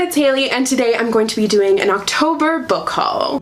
it's Haley, and today I'm going to be doing an October book haul.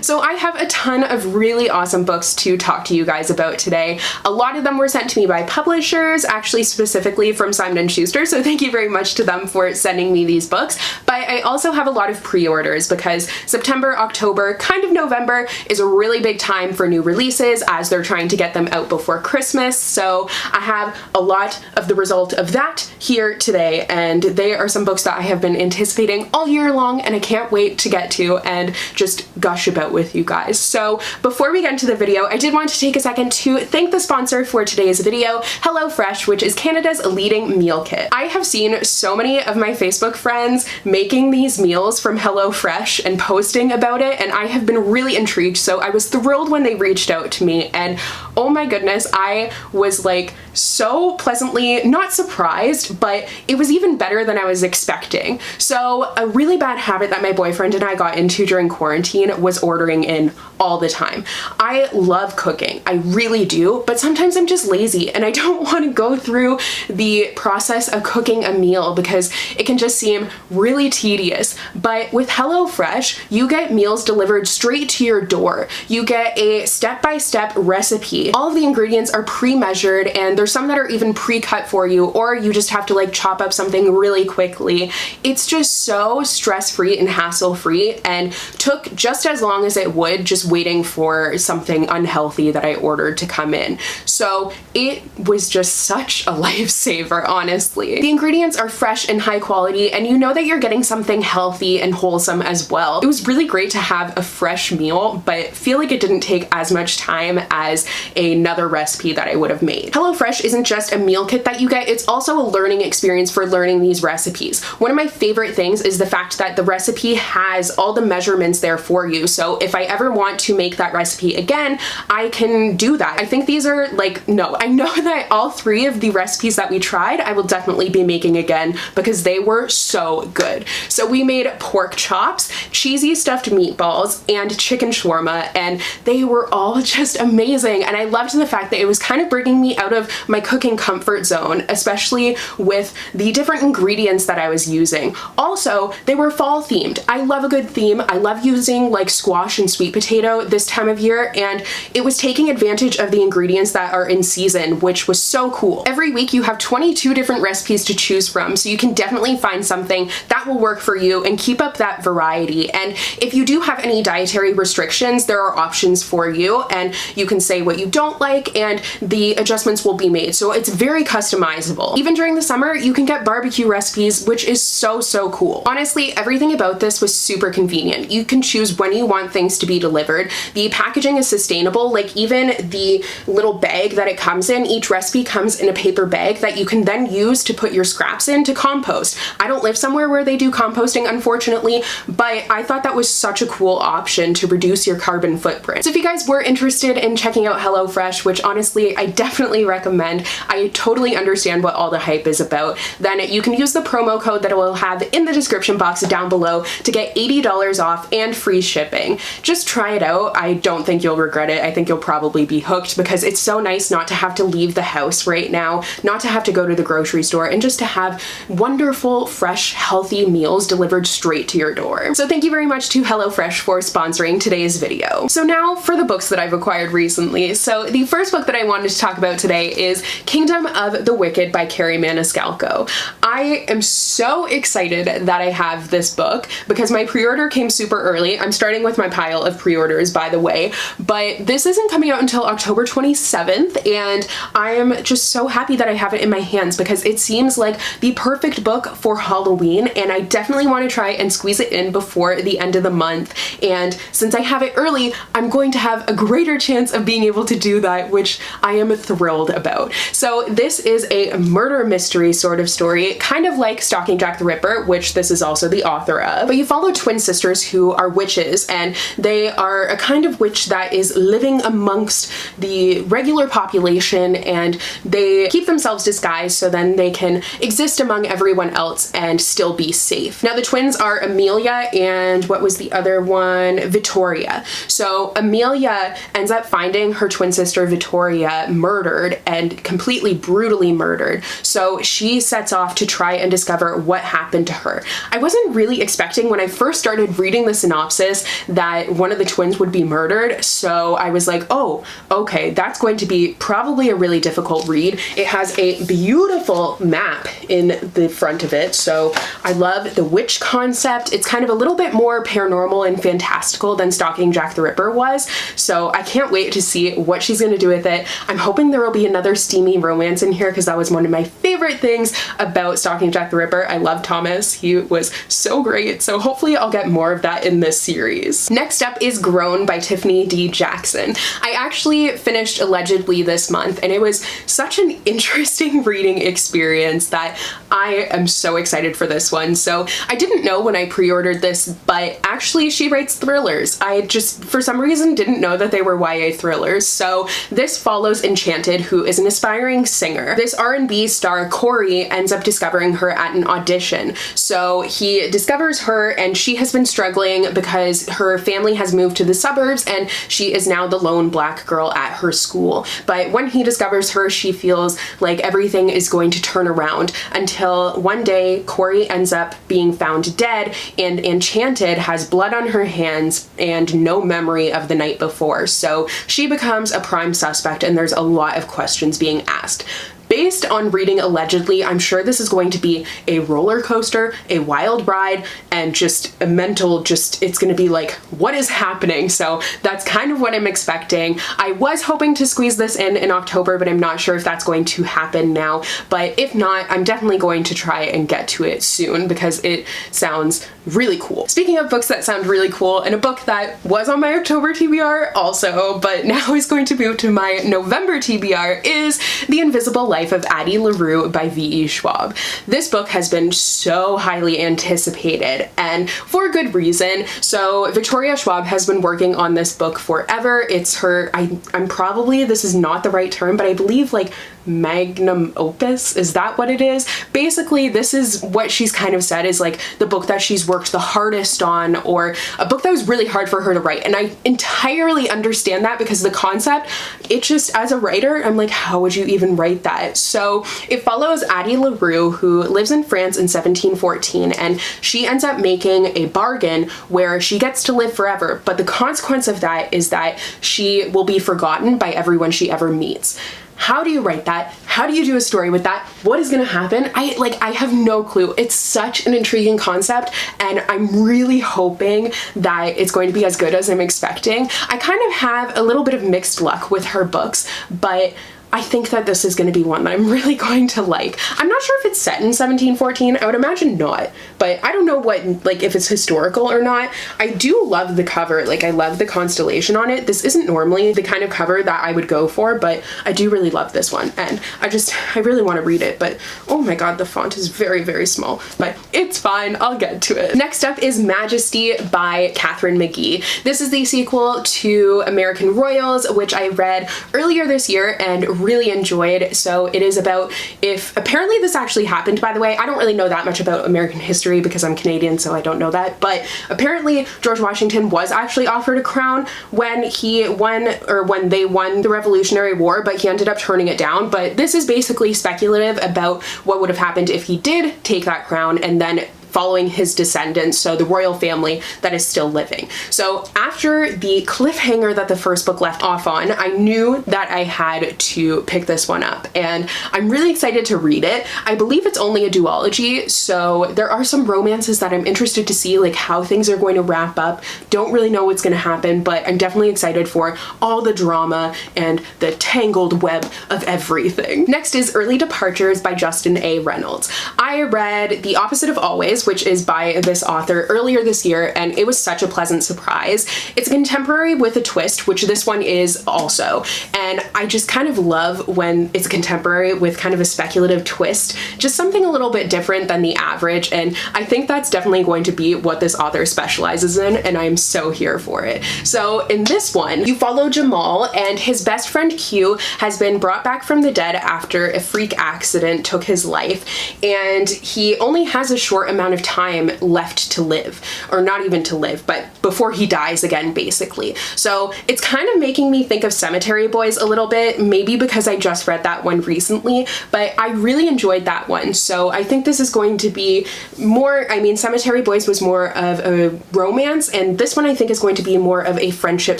So I have a ton of really awesome books to talk to you guys about today. A lot of them were sent to me by publishers, actually specifically from Simon & Schuster, so thank you very much to them for sending me these books. But I also have a lot of pre-orders because September, October, kind of November is a really big time for new releases as they're trying to get them out before Christmas. So I have a lot of the result of that here today, and they are some books that I have been anticipating all year long and I can't wait to get to and just gush about with you guys. So before we get into the video, I did want to take a second to thank the sponsor for today's video, HelloFresh, which is Canada's leading meal kit. I have seen so many of my Facebook friends making these meals from HelloFresh and posting about it, and I have been really intrigued, so I was thrilled when they reached out to me, and oh my goodness, I was like so pleasantly not surprised, but it was even better than I was expecting. So a really bad habit that my boyfriend and I got into during quarantine was ordering in all the time. I love cooking, I really do, but sometimes I'm just lazy and I don't want to go through the process of cooking a meal because it can just seem really tedious. But with HelloFresh, you get meals delivered straight to your door. You get a step-by-step recipe. All of the ingredients are pre-measured, and there's some that are even pre-cut for you, or you just have to like chop up something really quickly. It's just so stress-free and hassle-free, and took just as long as it would just waiting for something unhealthy that I ordered to come in. So it was just such a lifesaver, honestly. The ingredients are fresh and high quality, and you know that you're getting something healthy and wholesome as well. It was really great to have a fresh meal, but feel like it didn't take as much time as another recipe that I would have made. HelloFresh isn't just a meal kit that you get, it's also a learning experience for learning these recipes. One of my favorite things is the fact that the recipe has all the measurements there for you, so if I ever want to make that recipe again, I can do that. I think these are like, no, I know that all three of the recipes that we tried, I will definitely be making again because they were so good. So we made pork chops, cheesy stuffed meatballs, and chicken shawarma, and they were all just amazing. And I loved the fact that it was kind of bringing me out of my cooking comfort zone, especially with the different ingredients that I was using. Also, they were fall themed. I love a good theme. I love using like squash and sweet potato this time of year, and it was taking advantage of the ingredients that are in season, which was so cool. Every week you have 22 different recipes to choose from, so you can definitely find something that will work for you and keep up that variety. And if you do have any dietary restrictions, there are options for you, and you can say what you don't like and the adjustments will be made. So it's very customizable. Even during the summer, you can get barbecue recipes, which is so cool. Honestly, everything about this was super convenient. You can choose when you want things to be delivered. The packaging is sustainable, like even the little bag that it comes in, each recipe comes in a paper bag that you can then use to put your scraps in to compost. I don't live somewhere where they do composting, unfortunately, but I thought that was such a cool option to reduce your carbon footprint. So if you guys were interested in checking out HelloFresh, which honestly I definitely recommend, I totally understand what all the hype is about, then you can use the promo code that I will have in the description box down below to get $80 off and free shipping. Just try it out. I don't think you'll regret it. I think you'll probably be hooked because it's so nice not to have to leave the house right now, not to have to go to the grocery store, and just to have wonderful, fresh, healthy meals delivered straight to your door. So thank you very much to HelloFresh for sponsoring today's video. So now for the books that I've acquired recently. So the first book that I wanted to talk about today is Kingdom of the Wicked by Kerri Maniscalco. I am so excited that I have this book because my pre-order came super early. I'm starting with my pile of pre-orders, by the way, but this isn't coming out until October 27th, and I am just so happy that I have it in my hands because it seems like the perfect book for Halloween, and I definitely want to try and squeeze it in before the end of the month. And since I have it early, I'm going to have a greater chance of being able to do that, which I am thrilled about. So this is a murder mystery sort of story, kind of like Stalking Jack the Ripper, which this is also the author of, but you follow twin sisters who are witches, and they are a kind of witch that is living amongst the regular population, and they keep themselves disguised so then they can exist among everyone else and still be safe. Now the twins are Amelia and what was the other one? Victoria. So Amelia ends up finding her twin sister Victoria murdered, and completely brutally murdered. So she sets off to try and discover what happened to her. I wasn't really expecting when I first started reading the synopsis that one of the twins would be murdered, so I was like, oh, okay, that's going to be probably a really difficult read. It has a beautiful map in the front of it, so I love the witch concept. It's kind of a little bit more paranormal and fantastical than Stalking Jack the Ripper was, so I can't wait to see what she's going to do with it. I'm hoping there will be another steamy romance in here because that was one of my favorite things about Stalking Jack the Ripper. I love Thomas. He was so great, so hopefully I'll get more of that in this series. Next up is Grown by Tiffany D. Jackson. I actually finished Allegedly this month, and it was such an interesting reading experience that I am so excited for this one. So I didn't know when I pre-ordered this, but actually she writes thrillers. I just, for some reason, didn't know that they were YA thrillers. So this follows Enchanted, who is an aspiring singer. This R&B star, Corey, ends up discovering her at an audition. So he discovers her, and she has been struggling because her family has moved to the suburbs and she is now the lone black girl at her school. But when he discovers her, she feels like everything is going to turn around until one day Corey ends up being found dead, and Enchanted has blood on her hands and no memory of the night before. So she becomes a prime suspect, and there's a lot of questions being asked. Based on reading Allegedly, I'm sure this is going to be a roller coaster, a wild ride, and just a mental, it's gonna be like, what is happening? So that's kind of what I'm expecting. I was hoping to squeeze this in October, but I'm not sure if that's going to happen now. But if not, I'm definitely going to try and get to it soon because it sounds really cool. Speaking of books that sound really cool, and a book that was on my October TBR also, but now is going to move to my November TBR, is The Invisible Life of Addie LaRue by V.E. Schwab. This book has been so highly anticipated, and for good reason. So Victoria Schwab has been working on this book forever. It's her, I'm probably, this is not the right term, but I believe like magnum opus, is that what it is? Basically, this is what she's kind of said is like the book that she's worked the hardest on, or a book that was really hard for her to write. And I entirely understand that because the concept, it just, as a writer, I'm like, how would you even write that? So it follows Addie LaRue, who lives in France in 1714, and she ends up making a bargain where she gets to live forever, but the consequence of that is that she will be forgotten by everyone she ever meets. How do you write that? How do you do a story with that? What is gonna happen? I have no clue. It's such an intriguing concept, and I'm really hoping that it's going to be as good as I'm expecting. I kind of have a little bit of mixed luck with her books, but I think that this is going to be one that I'm really going to like. I'm not sure if it's set in 1714. I would imagine not, but I don't know what, like, if it's historical or not. I do love the cover. Like, I love the constellation on it. This isn't normally the kind of cover that I would go for, but I do really love this one, and I really want to read it, but oh my god, the font is very, very small, but it's fine. I'll get to it. Next up is Majesty by Katharine McGee. This is the sequel to American Royals, which I read earlier this year and really enjoyed. So it is about, if apparently this actually happened, by the way. I don't really know that much about American history because I'm Canadian, so I don't know that, but apparently George Washington was actually offered a crown when he won, or when they won the Revolutionary War, but he ended up turning it down. But this is basically speculative about what would have happened if he did take that crown, and then following his descendants, so the royal family that is still living. So after the cliffhanger that the first book left off on, I knew that I had to pick this one up, and I'm really excited to read it. I believe it's only a duology, so there are some romances that I'm interested to see, like how things are going to wrap up. Don't really know what's going to happen, but I'm definitely excited for all the drama and the tangled web of everything. Next is Early Departures by Justin A. Reynolds. I read The Opposite of Always, which is by this author, earlier this year, and it was such a pleasant surprise. It's a contemporary with a twist, which this one is also, and I just kind of love when it's contemporary with kind of a speculative twist, just something a little bit different than the average, and I think that's definitely going to be what this author specializes in, and I'm so here for it. So in this one, you follow Jamal, and his best friend Q has been brought back from the dead after a freak accident took his life, and he only has a short amount of time left to live, or not even to live, but before he dies again, basically. So it's kind of making me think of Cemetery Boys a little bit, maybe because I just read that one recently, but I really enjoyed that one. So I think this is going to be more, I mean, Cemetery Boys was more of a romance, and this one I think is going to be more of a friendship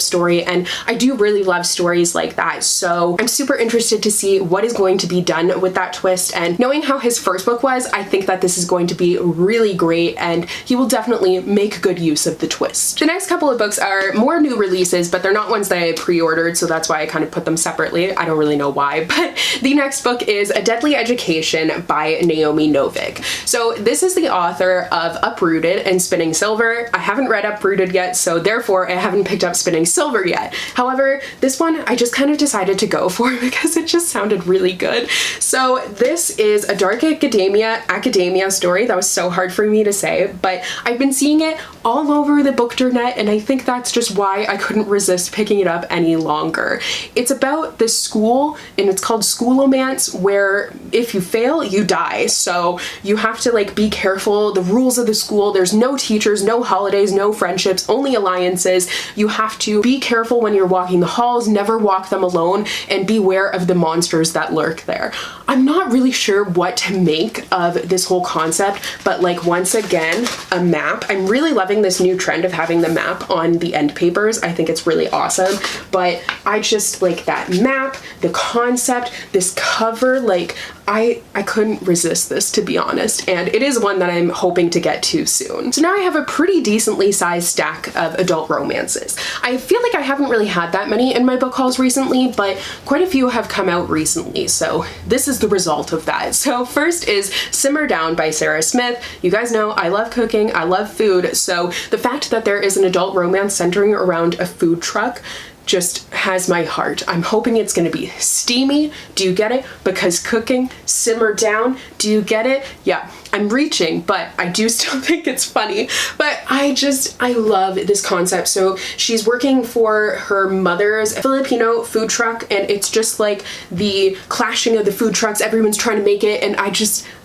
story, and I do really love stories like that. So I'm super interested to see what is going to be done with that twist, and knowing how his first book was, I think that this is going to be really great, and he will definitely make good use of the twist. The next couple of books are more new releases, but they're not ones that I pre-ordered, so that's why I kind of put them separately. I don't really know why, but the next book is A Deadly Education by Naomi Novik. So this is the author of Uprooted and Spinning Silver. I haven't read Uprooted yet, so therefore I haven't picked up Spinning Silver yet. However, this one I just kind of decided to go for because it just sounded really good. So this is a dark academia story. That was so hard for me to say, but I've been seeing it all over the bookdernet, and I think that's just why I couldn't resist picking it up any longer. It's about this school, and it's called Schoolomance, where if you fail, you die. So you have to like be careful. The rules of the school, there's no teachers, no holidays, no friendships, only alliances. You have to be careful when you're walking the halls, never walk them alone, and beware of the monsters that lurk there. I'm not really sure what to make of this whole concept, but like once again, a map. I'm really loving this new trend of having the map on the end papers. I think it's really awesome, but I just like that map, the concept, this cover, like I couldn't resist this, to be honest, and it is one that I'm hoping to get to soon. So now I have a pretty decently sized stack of adult romances. I feel like I haven't really had that many in my book hauls recently, but quite a few have come out recently, so this is the result of that. So first is Simmer Down by Sarah Smith. You guys know I love cooking, I love food, so the fact that there is an adult romance centering around a food truck just has my heart. I'm hoping it's gonna be steamy. Do you get it? Because cooking, simmer down. Do you get it? Yeah, I'm reaching, but I do still think it's funny. But I love this concept. So she's working for her mother's Filipino food truck, and it's just like the clashing of the food trucks. Everyone's trying to make it, and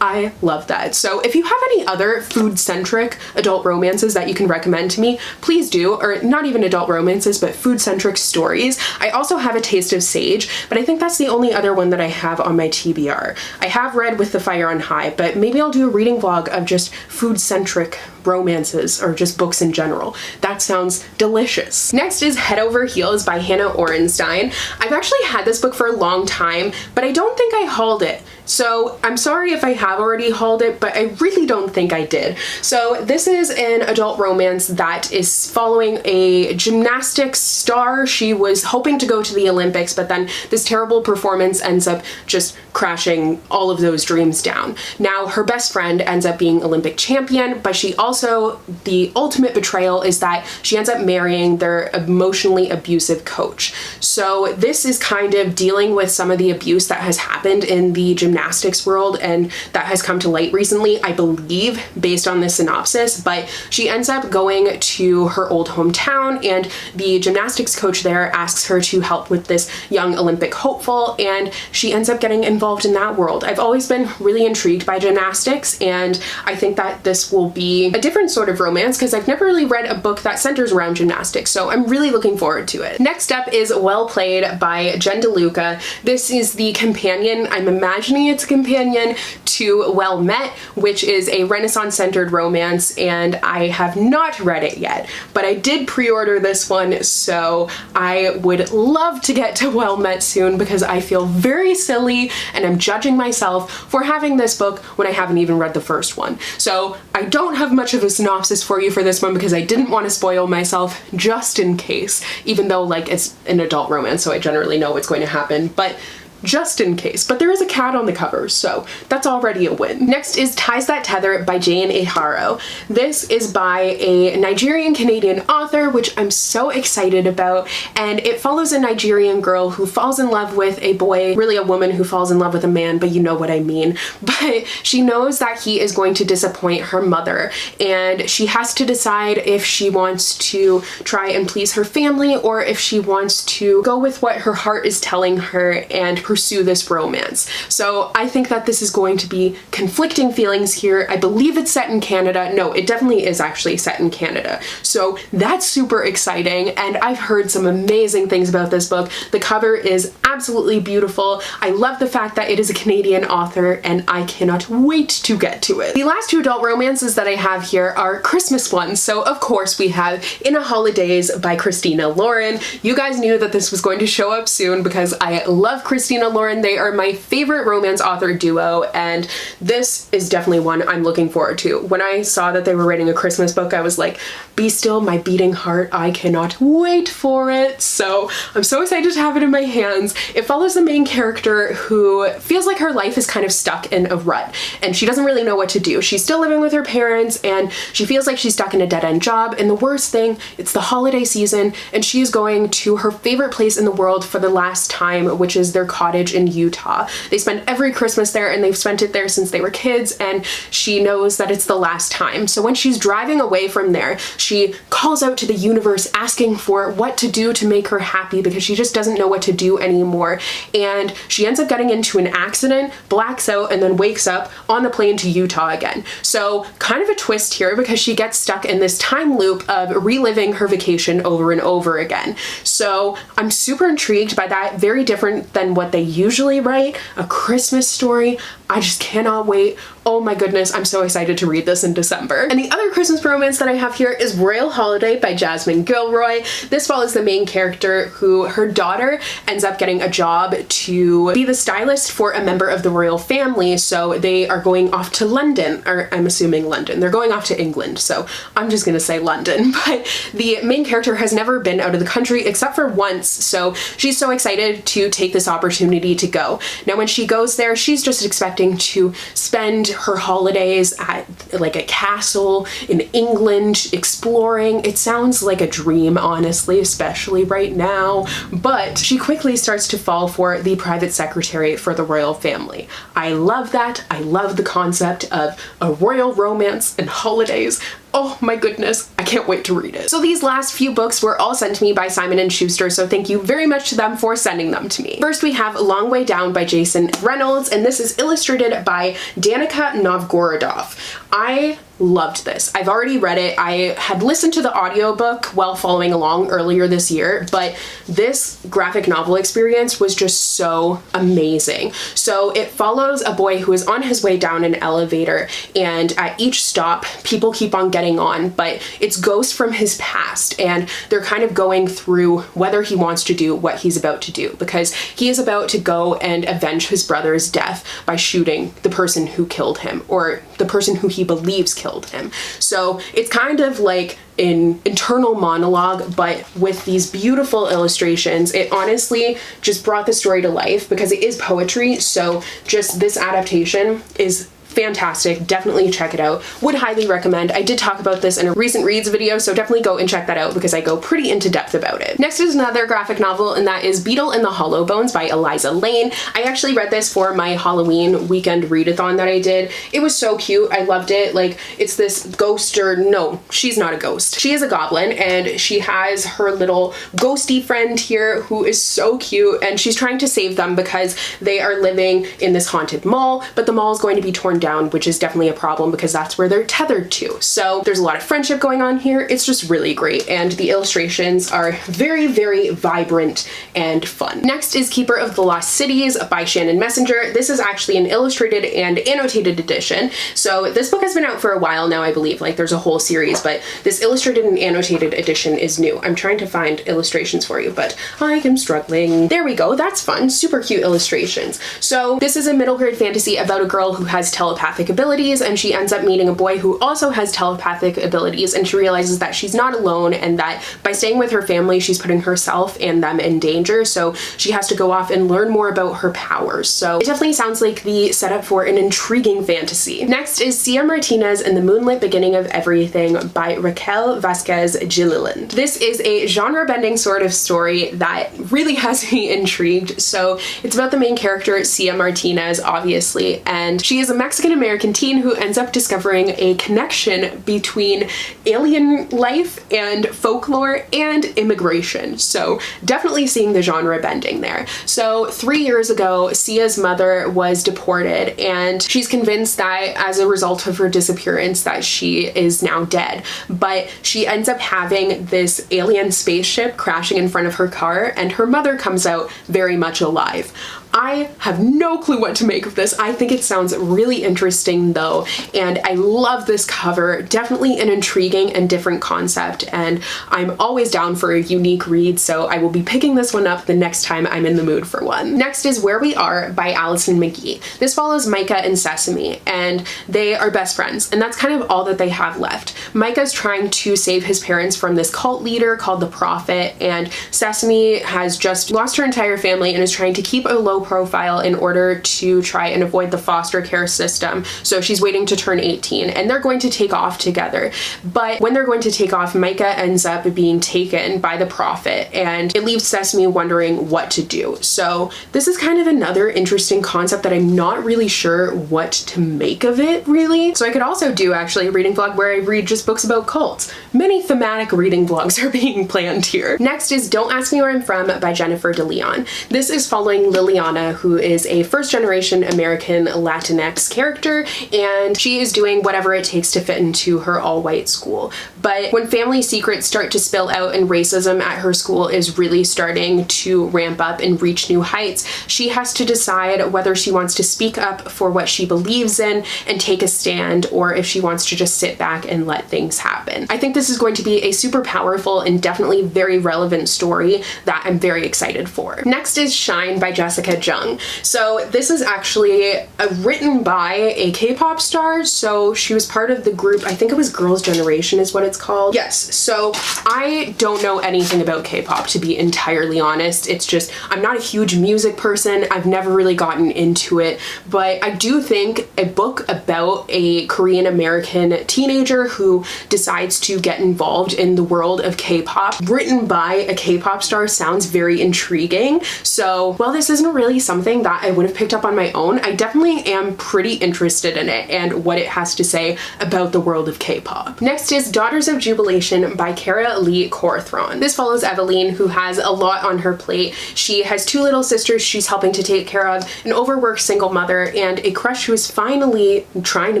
I love that. So if you have any other food-centric adult romances that you can recommend to me, please do, or not even adult romances, but food-centric stories. I also have A Taste of Sage, but I think that's the only other one that I have on my TBR. I have read With the Fire on High, but maybe I'll do a reading vlog of just food-centric romances or just books in general. That sounds delicious. Next is Head Over Heels by Hannah Orenstein. I've actually had this book for a long time, but I don't think I hauled it. So I'm sorry if I have already hauled it, but I really don't think I did. So this is an adult romance that is following a gymnastics star. She was hoping to go to the Olympics, but then this terrible performance ends up just crashing all of those dreams down. Now her best friend ends up being Olympic champion, but she also, the ultimate betrayal is that she ends up marrying their emotionally abusive coach. So this is kind of dealing with some of the abuse that has happened in the gymnastics world and that has come to light recently, I believe, based on the synopsis. But she ends up going to her old hometown, and the gymnastics coach there asks her to help with this young Olympic hopeful, and she ends up getting involved in that world. I've always been really intrigued by gymnastics, and I think that this will be a different sort of romance because I've never really read a book that centers around gymnastics, so I'm really looking forward to it. Next up is Well Played by Jen DeLuca. This is the companion, I'm imagining it's a companion to Well Met, which is a Renaissance-centered romance, and I have not read it yet, but I did pre-order this one, so I would love to get to Well Met soon because I feel very silly and I'm judging myself for having this book when I haven't even read the first one. So I don't have much of a synopsis for you for this one because I didn't want to spoil myself just in case, even though like it's an adult romance, so I generally know what's going to happen, but just in case. But there is a cat on the cover, so that's already a win. Next is Ties That Tether by Jane Igharo. This is by a Nigerian-Canadian author, which I'm so excited about, and it follows a Nigerian girl who falls in love with a boy, really a woman who falls in love with a man, but you know what I mean. But she knows that he is going to disappoint her mother, and she has to decide if she wants to try and please her family or if she wants to go with what her heart is telling her and pursue this romance. So I think that this is going to be conflicting feelings here. I believe it's set in Canada. No, it definitely is actually set in Canada. So that's super exciting, and I've heard some amazing things about this book. The cover is absolutely beautiful. I love the fact that it is a Canadian author, and I cannot wait to get to it. The last two adult romances that I have here are Christmas ones. So of course we have In a Holidaze by Christina Lauren. You guys knew that this was going to show up soon because I love Christina Lauren. They are my favorite romance author duo, and this is definitely one I'm looking forward to. When I saw that they were writing a Christmas book, I was like, be still my beating heart, I cannot wait for it. So I'm so excited to have it in my hands. It follows the main character who feels like her life is kind of stuck in a rut and she doesn't really know what to do. She's still living with her parents and she feels like she's stuck in a dead-end job, and the worst thing, it's the holiday season and she is going to her favorite place in the world for the last time, which is their cottage in Utah. They spend every Christmas there and they've spent it there since they were kids, and she knows that it's the last time. So when she's driving away from there, she calls out to the universe asking for what to do to make her happy because she just doesn't know what to do anymore. And she ends up getting into an accident, blacks out, and then wakes up on the plane to Utah again. So kind of a twist here because she gets stuck in this time loop of reliving her vacation over and over again. So I'm super intrigued by that. Very different than what they usually write, a Christmas story. I just cannot wait. Oh my goodness, I'm so excited to read this in December. And the other Christmas romance that I have here is Royal Holiday by Jasmine Guillory. This follows the main character who, her daughter ends up getting a job to be the stylist for a member of the royal family. So they are going off to London, or I'm assuming London. They're going off to England, so I'm just gonna say London. But the main character has never been out of the country except for once, so she's so excited to take this opportunity to go. Now when she goes there, she's just expecting to spend her holidays at like a castle in England exploring. It sounds like a dream, honestly, especially right now, but she quickly starts to fall for the private secretary for the royal family. I love that. I love the concept of a royal romance and holidays. Oh my goodness, I can't wait to read it. So these last few books were all sent to me by Simon & Schuster, so thank you very much to them for sending them to me. First we have Long Way Down by Jason Reynolds, and this is illustrated by Danica Novgorodoff. I loved this. I've already read it. I had listened to the audiobook while following along earlier this year, but this graphic novel experience was just so amazing. So it follows a boy who is on his way down an elevator, and at each stop, people keep on getting on, but it's ghosts from his past, and they're kind of going through whether he wants to do what he's about to do, because he is about to go and avenge his brother's death by shooting the person who killed him, or the person who he believes killed him. So it's kind of like an internal monologue, but with these beautiful illustrations. It honestly just brought the story to life because it is poetry. So just this adaptation is fantastic. Definitely check it out. Would highly recommend. I did talk about this in a recent reads video, so definitely go and check that out because I go pretty into depth about it. Next is another graphic novel, and that is Beetle and the Hollowbones by Aliza Layne. I actually read this for my Halloween weekend readathon that I did. It was so cute. I loved it. Like, it's this ghost, or no, she's not a ghost. She is a goblin, and she has her little ghosty friend here who is so cute, and she's trying to save them because they are living in this haunted mall, but the mall is going to be torn down, which is definitely a problem because that's where they're tethered to. So there's a lot of friendship going on here. It's just really great, and the illustrations are very, very vibrant and fun. Next is Keeper of the Lost Cities by Shannon Messenger. This is actually an illustrated and annotated edition. So this book has been out for a while now, I believe. Like, there's a whole series, but this illustrated and annotated edition is new. I'm trying to find illustrations for you, but I am struggling. There we go. That's fun. Super cute illustrations. So this is a middle grade fantasy about a girl who has telepathic abilities, and she ends up meeting a boy who also has telepathic abilities, and she realizes that she's not alone and that by staying with her family she's putting herself and them in danger, so she has to go off and learn more about her powers. So it definitely sounds like the setup for an intriguing fantasy. Next is Cia Martinez and the Moonlit Beginning of Everything by Raquel Vasquez Gilliland. This is a genre-bending sort of story that really has me intrigued. So it's about the main character, Cia Martinez, obviously, and she is a Mexican Mexican-American teen who ends up discovering a connection between alien life and folklore and immigration. So definitely seeing the genre bending there. So 3 years ago, Sia's mother was deported, and she's convinced that as a result of her disappearance that she is now dead. But she ends up having this alien spaceship crashing in front of her car, and her mother comes out very much alive. I have no clue what to make of this. I think it sounds really interesting though, and I love this cover. Definitely an intriguing and different concept, and I'm always down for a unique read, so I will be picking this one up the next time I'm in the mood for one. Next is Where We Are by Allison McGee. This follows Micah and Sesame, and they are best friends, and that's kind of all that they have left. Micah's trying to save his parents from this cult leader called the Prophet, and Sesame has just lost her entire family and is trying to keep a low profile in order to try and avoid the foster care system. So she's waiting to turn 18, and they're going to take off together. But when they're going to take off, Micah ends up being taken by the Prophet, and it leaves Sesame wondering what to do. So this is kind of another interesting concept that I'm not really sure what to make of it, really. So I could also do actually a reading vlog where I read just books about cults. Many thematic reading vlogs are being planned here. Next is Don't Ask Me Where I'm From by Jennifer DeLeon. This is following Liliana, who is a first-generation American Latinx character, and she is doing whatever it takes to fit into her all-white school. But when family secrets start to spill out and racism at her school is really starting to ramp up and reach new heights, she has to decide whether she wants to speak up for what she believes in and take a stand, or if she wants to just sit back and let things happen. I think this is going to be a super powerful and definitely very relevant story that I'm very excited for. Next is Shine by Jessica Jung. So this is actually written by a K-pop star. So she was part of the group, I think it was Girls' Generation is what it's called. Yes, so I don't know anything about K-pop, to be entirely honest. It's just, I'm not a huge music person. I've never really gotten into it, but I do think a book about a Korean American teenager who decides to get involved in the world of K-pop, written by a K-pop star, sounds very intriguing. So while this isn't really something that I would have picked up on my own, I definitely am pretty interested in it and what it has to say about the world of K-pop. Next is Daughters of Jubilation by Kara Lee Corthron. This follows Eveline, who has a lot on her plate. She has 2 little sisters she's helping to take care of, an overworked single mother, and a crush who is finally trying to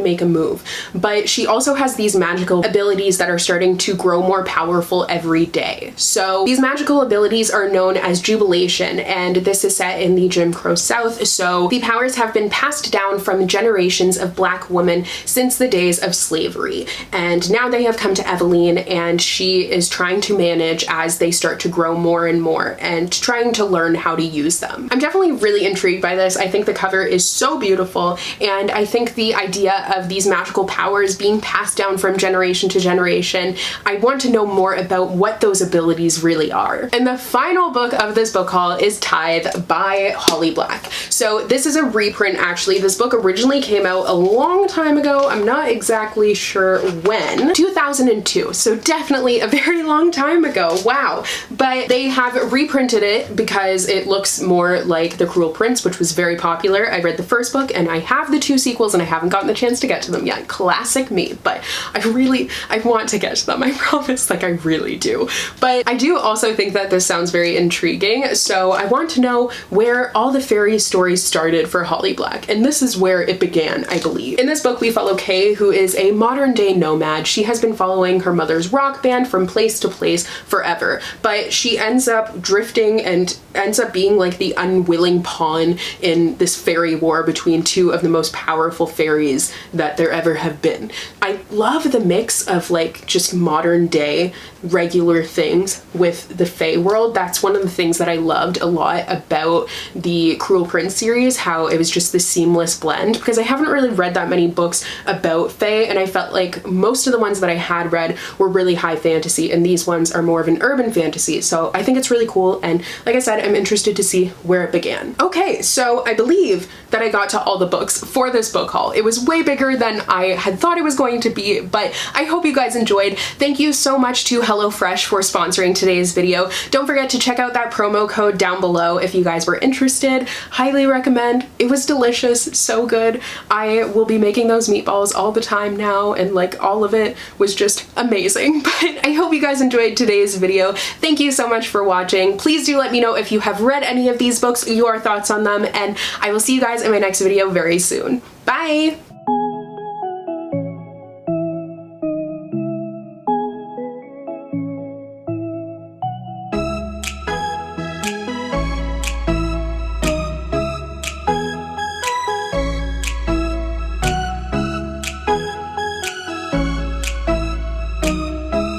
make a move. But she also has these magical abilities that are starting to grow more powerful every day. So these magical abilities are known as Jubilation, and this is set in the Jim Crow South, so the powers have been passed down from generations of Black women since the days of slavery, and now they have come to Eveline, and she is trying to manage as they start to grow more and more and trying to learn how to use them. I'm definitely really intrigued by this. I think the cover is so beautiful, and I think the idea of these magical powers being passed down from generation to generation, I want to know more about what those abilities really are. And the final book of this book haul is Tithe by Holly Black. So this is a reprint actually. This book originally came out a long time ago. I'm not exactly sure when. 2002, so definitely a very long time ago. Wow. But they have reprinted it because it looks more like The Cruel Prince, which was very popular. I read the first book and I have the 2 sequels and I haven't gotten the chance to get to them yet. Classic me, but I want to get to them. I promise, like I really do. But I do also think that this sounds very intriguing, so I want to know where all the fairy stories started for Holly Black, and this is where it began, I believe. In this book, we follow Kay, who is a modern-day nomad. She has been following her mother's rock band from place to place forever, but she ends up drifting and ends up being like the unwilling pawn in this fairy war between 2 of the most powerful fairies that there ever have been. I love the mix of like just modern day regular things with the Fae world. That's one of the things that I loved a lot about the Cruel Prince series, how it was just this seamless blend, because I haven't really read that many books about Fae, and I felt like most of the ones that I had read read were really high fantasy, and these ones are more of an urban fantasy. So I think it's really cool, and like I said, I'm interested to see where it began. Okay, so I believe that I got to all the books for this book haul. It was way bigger than I had thought it was going to be, but I hope you guys enjoyed. Thank you so much to HelloFresh for sponsoring today's video. Don't forget to check out that promo code down below if you guys were interested. Highly recommend. It was delicious, so good. I will be making those meatballs all the time now, and like all of it was just amazing. But I hope you guys enjoyed today's video. Thank you so much for watching. Please do let me know if you have read any of these books, your thoughts on them, and I will see you guys in my next video very soon. Bye!